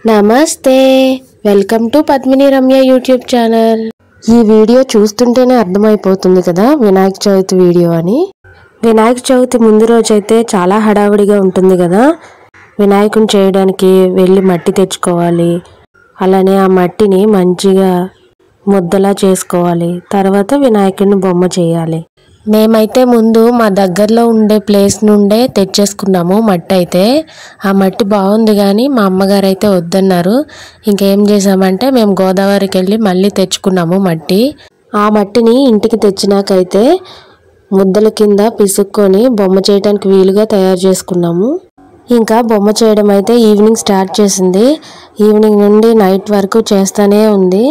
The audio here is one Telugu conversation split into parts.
నమస్తే, welcome to Padmini Ramya YouTube channel. ఈ వీడియో చూస్తుంటేనే అర్థమైపోతుంది కదా వినాయక చవితి వీడియో అని. వినాయక చవితి ముందు రోజైతే చాలా హడావిడిగా ఉంటుంది కదా. వినాయకుని చేయడానికి వెళ్ళి మట్టి తెచ్చుకోవాలి, అలానే ఆ మట్టిని మంచిగా ముద్దలా చేసుకోవాలి, తర్వాత వినాయకుడిని బొమ్మ చేయాలి. మేమైతే ముందు మా దగ్గరలో ఉండే ప్లేస్ నుండే తెచ్చేసుకున్నాము మట్టి. అయితే ఆ మట్టి బాగుంది కానీ మా అమ్మగారు అయితే వద్దన్నారు. ఇంకేం చేసామంటే మేము గోదావరికి వెళ్ళి మళ్ళీ తెచ్చుకున్నాము మట్టి. ఆ మట్టిని ఇంటికి తెచ్చినాకైతే ముద్దల కింద పిసుక్కొని బొమ్మ చేయడానికి వీలుగా తయారు చేసుకున్నాము. ఇంకా బొమ్మ చేయడం అయితే ఈవినింగ్ స్టార్ట్ చేసింది. ఈవినింగ్ నుండి నైట్ వరకు చేస్తూనే ఉంది.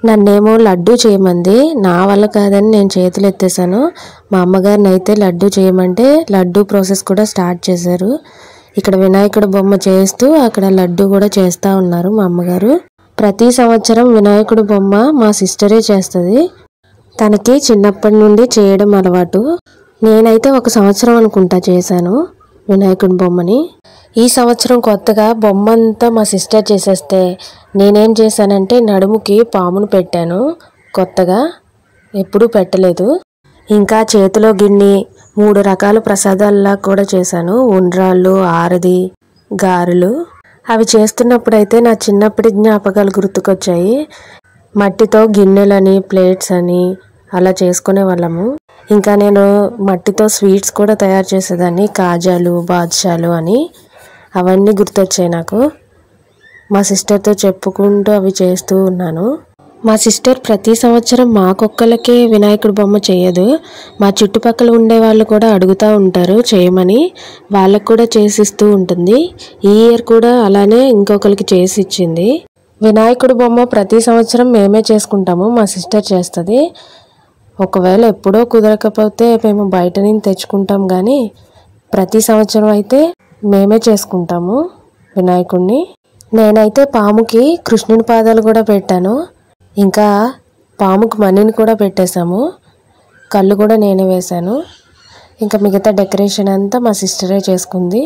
నన్నేమో లడ్డు చేయమంది, నా వల్ల కాదని నేను చేతులు ఎత్తేసాను. మా అమ్మగారిని అయితే లడ్డు చేయమంటే లడ్డు ప్రాసెస్ కూడా స్టార్ట్ చేశారు. ఇక్కడ వినాయకుడు బొమ్మ చేస్తూ అక్కడ లడ్డు కూడా చేస్తూ ఉన్నారు మా అమ్మగారు. ప్రతి సంవత్సరం వినాయకుడు బొమ్మ మా సిస్టరే చేస్తుంది. తనకి చిన్నప్పటి నుండి చేయడం అలవాటు. నేనైతే 1 సంవత్సరం అనుకుంటా చేశాను వినాయకుడి బొమ్మని. ఈ సంవత్సరం కొత్తగా బొమ్మ అంతా మా సిస్టర్ చేసేస్తే నేనేం చేశానంటే నడుముకి పామును పెట్టాను. కొత్తగా ఎప్పుడూ పెట్టలేదు. ఇంకా చేతిలో గిన్నె 3 రకాల ప్రసాదాలలా కూడా చేశాను. ఉండ్రాళ్ళు, ఆరది, గారెలు. అవి చేస్తున్నప్పుడైతే నా చిన్నప్పటి జ్ఞాపకాలు గుర్తుకొచ్చాయి. మట్టితో గిన్నెలని, ప్లేట్స్ అని అలా చేసుకునే వాళ్ళము. ఇంకా నేను మట్టితో స్వీట్స్ కూడా తయారు చేసేదాన్ని, కాజాలు, బాదుషాలు అని. అవన్నీ గుర్తొచ్చాయి నాకు. మా సిస్టర్తో చెప్పుకుంటూ అవి చేస్తూ ఉన్నాను. మా సిస్టర్ ప్రతి సంవత్సరం మాకొక్కలకే వినాయకుడి బొమ్మ చేయదు, మా చుట్టుపక్కల ఉండే వాళ్ళు కూడా అడుగుతూ ఉంటారు చేయమని. వాళ్ళకు కూడా చేసిస్తూ ఉంటుంది. ఈ ఇయర్ కూడా అలానే ఇంకొకరికి చేసి ఇచ్చింది. వినాయకుడి బొమ్మ ప్రతి సంవత్సరం మేమే చేసుకుంటాము, మా సిస్టర్ చేస్తుంది. ఒకవేళ ఎప్పుడో కుదరకపోతే మేము బయట నుంచి తెచ్చుకుంటాం, కానీ ప్రతి సంవత్సరం అయితే మేమే చేసుకుంటాము వినాయకుడిని. నేనైతే పాముకి కృష్ణుని పాదాలు కూడా పెట్టాను. ఇంకా పాముకి మణిని కూడా పెట్టేశాము. కళ్ళు కూడా నేనే వేశాను. ఇంకా మిగతా డెకరేషన్ అంతా మా సిస్టరే చేసుకుంది.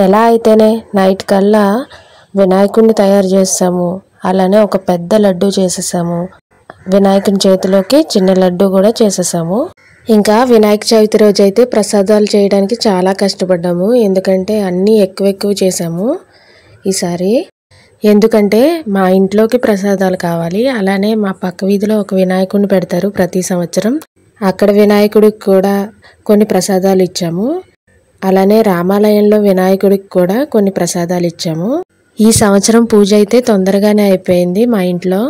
ఎలా అయితేనే నైట్ కల్లా వినాయకుడిని తయారు చేసాము. అలానే ఒక పెద్ద లడ్డు చేసేసాము. వినాయకుని చేతిలోకి చిన్న లడ్డు కూడా చేసేసాము. ఇంకా వినాయక చవితి రోజు అయితే ప్రసాదాలు చేయడానికి చాలా కష్టపడ్డాము. ఎందుకంటే అన్నీ ఎక్కువ చేసాము ఈసారి. ఎందుకంటే మా ఇంట్లోకి ప్రసాదాలు కావాలి. అలానే మా పక్క వీధిలో ఒక వినాయకుడిని పెడతారు ప్రతి సంవత్సరం. అక్కడ వినాయకుడికి కూడా కొన్ని ప్రసాదాలు ఇచ్చాము. అలానే రామాలయంలో వినాయకుడికి కూడా కొన్ని ప్రసాదాలు ఇచ్చాము. ఈ సంవత్సరం పూజ అయితే తొందరగానే అయిపోయింది మా ఇంట్లో.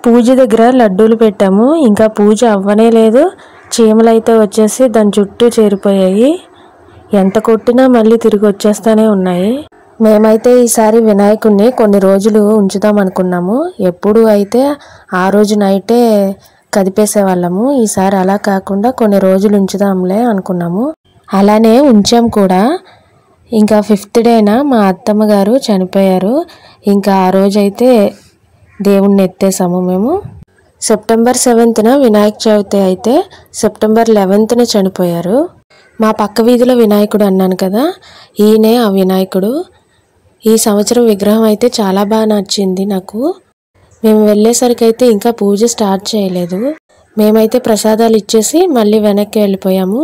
పూజ దగ్గర లడ్డూలు పెట్టాము. ఇంకా పూజ అవ్వనే లేదు, చీమలు అయితే వచ్చేసి దాని చుట్టూ చేరిపోయాయి. ఎంత కొట్టినా మళ్ళీ తిరిగి వచ్చేస్తూనే ఉన్నాయి. మేమైతే ఈసారి వినాయకుడిని కొన్ని రోజులు ఉంచుదాం అనుకున్నాము. ఎప్పుడు అయితే ఆ రోజు నైటే కదిపేసే వాళ్ళము. ఈసారి అలా కాకుండా కొన్ని రోజులు ఉంచుదాంలే అనుకున్నాము. అలానే ఉంచాం కూడా. ఇంకా 5th డేన మా అత్తమ్మ గారు చనిపోయారు. ఇంకా ఆ రోజైతే దేవుణ్ణి ఎత్తేసాము మేము. సెప్టెంబర్ 7న వినాయక చవితి అయితే సెప్టెంబర్ 11న చనిపోయారు. మా పక్క వీధిలో వినాయకుడు అన్నాను కదా, ఈయనే ఆ వినాయకుడు. ఈ సంవత్సరం విగ్రహం అయితే చాలా బాగా నచ్చింది నాకు. మేము వెళ్ళేసరికి అయితే ఇంకా పూజ స్టార్ట్ చేయలేదు. మేమైతే ప్రసాదాలు ఇచ్చేసి మళ్ళీ వెనక్కి వెళ్ళిపోయాము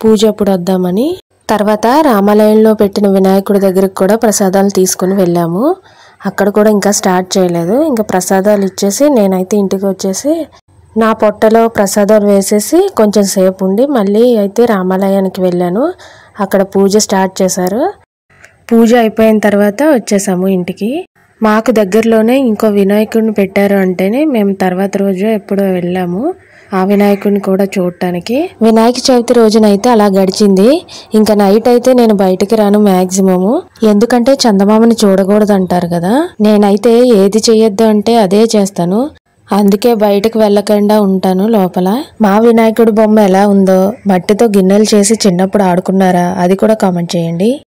పూజ అప్పుడు వద్దామని. తర్వాత రామాలయంలో పెట్టిన వినాయకుడి దగ్గరికి కూడా ప్రసాదాలు తీసుకుని వెళ్ళాము. అక్కడ కూడా ఇంకా స్టార్ట్ చేయలేదు. ఇంకా ప్రసాదాలు ఇచ్చేసి నేనైతే ఇంటికి వచ్చేసి నా పొట్టలో ప్రసాదాలు వేసేసి కొంచెం సేపు ఉండి మళ్ళీ అయితే రామాలయానికి వెళ్ళాను. అక్కడ పూజ స్టార్ట్ చేశారు. పూజ అయిపోయిన తర్వాత వచ్చేసాము ఇంటికి. మాకు దగ్గరలోనే ఇంకో వినాయకుడిని పెట్టారు అంటేనే మేము తర్వాత రోజు ఎప్పుడో వెళ్ళాము ఆ వినాయకుడిని కూడా చూడటానికి. వినాయక చవితి రోజునైతే అలా గడిచింది. ఇంకా నైట్ అయితే నేను బయటికి రాను మ్యాక్సిమము. ఎందుకంటే చందమామని చూడకూడదు అంటారు కదా. నేనైతే ఏది చెయ్యొద్దు అంటే అదే చేస్తాను. అందుకే బయటకు వెళ్ళకుండా ఉంటాను లోపల. మా వినాయకుడి బొమ్మ ఎలా ఉందో, మట్టితో గిన్నెలు చేసి చిన్నప్పుడు ఆడుకున్నారా అది కూడా కామెంట్ చేయండి.